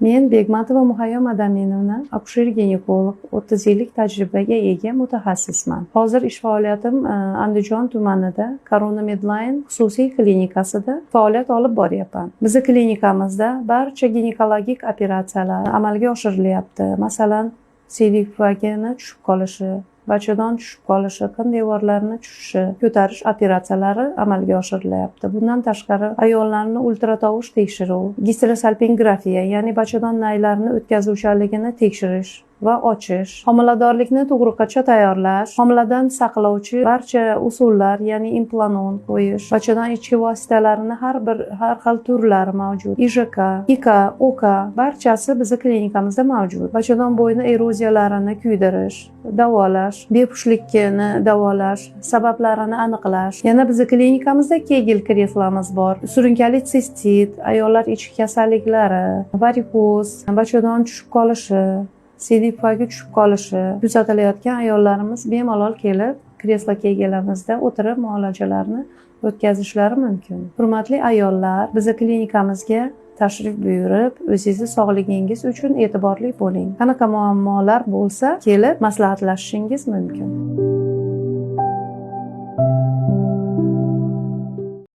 Men Begmatova Muhayyo Madaminova, akusher-ginekolog, 30 yillik tajribaga ega mutaxassisman. Hozir ish faoliyatim Andijon tumanida Corona Medline xususiy klinikasida faoliyat olib boryapman. Bizning klinikamizda barcha ginekologik operatsiyalar amalga oshirilyapti. Masalan, siydik vagina tushib qolishi, bachadon tushib qolishi, qin devorlarini tushishi, ko'tarish operatsiyalari amalga oshirilyapti. Bundan tashqari ayollarni ultratovush tekshiruv, gisterosalpingografiya, ya'ni bachadon naylarini o'tkazuvchanligini tekshirish va ochish, homiladorlikni tug'ruqacha tayyorlash, homiladan saqlovchi barcha usullar, ya'ni implanon qo'yish, bachadon ichki vositalarini har xil turlari mavjud. IJK, IK, OK barchasi bizning klinikamizda mavjud. Bachadon bo'yni eroziyalarini kuydirish, davolash, bepushtlikni davolash, sabablarini aniqlash. Yana bizning klinikamizda Kegel kreslomiz bor. Surunkali sistit, ayollar ichki kasalliklari, varikoz, bachadon tushib qolishi, siydik vagi tushib qolishi kuzatilayotgan ayollarimiz bemalol kelib kreslo kegelamizda o'tirib muolajalarni o'tkazishlari mumkin. Hurmatli ayollar, bizning klinikamizga tashrif buyurib, o'zingizni sog'ligingiz uchun e'tiborli bo'ling. Qanaqa muammolar bo'lsa, kelib maslahatlashishingiz mumkin.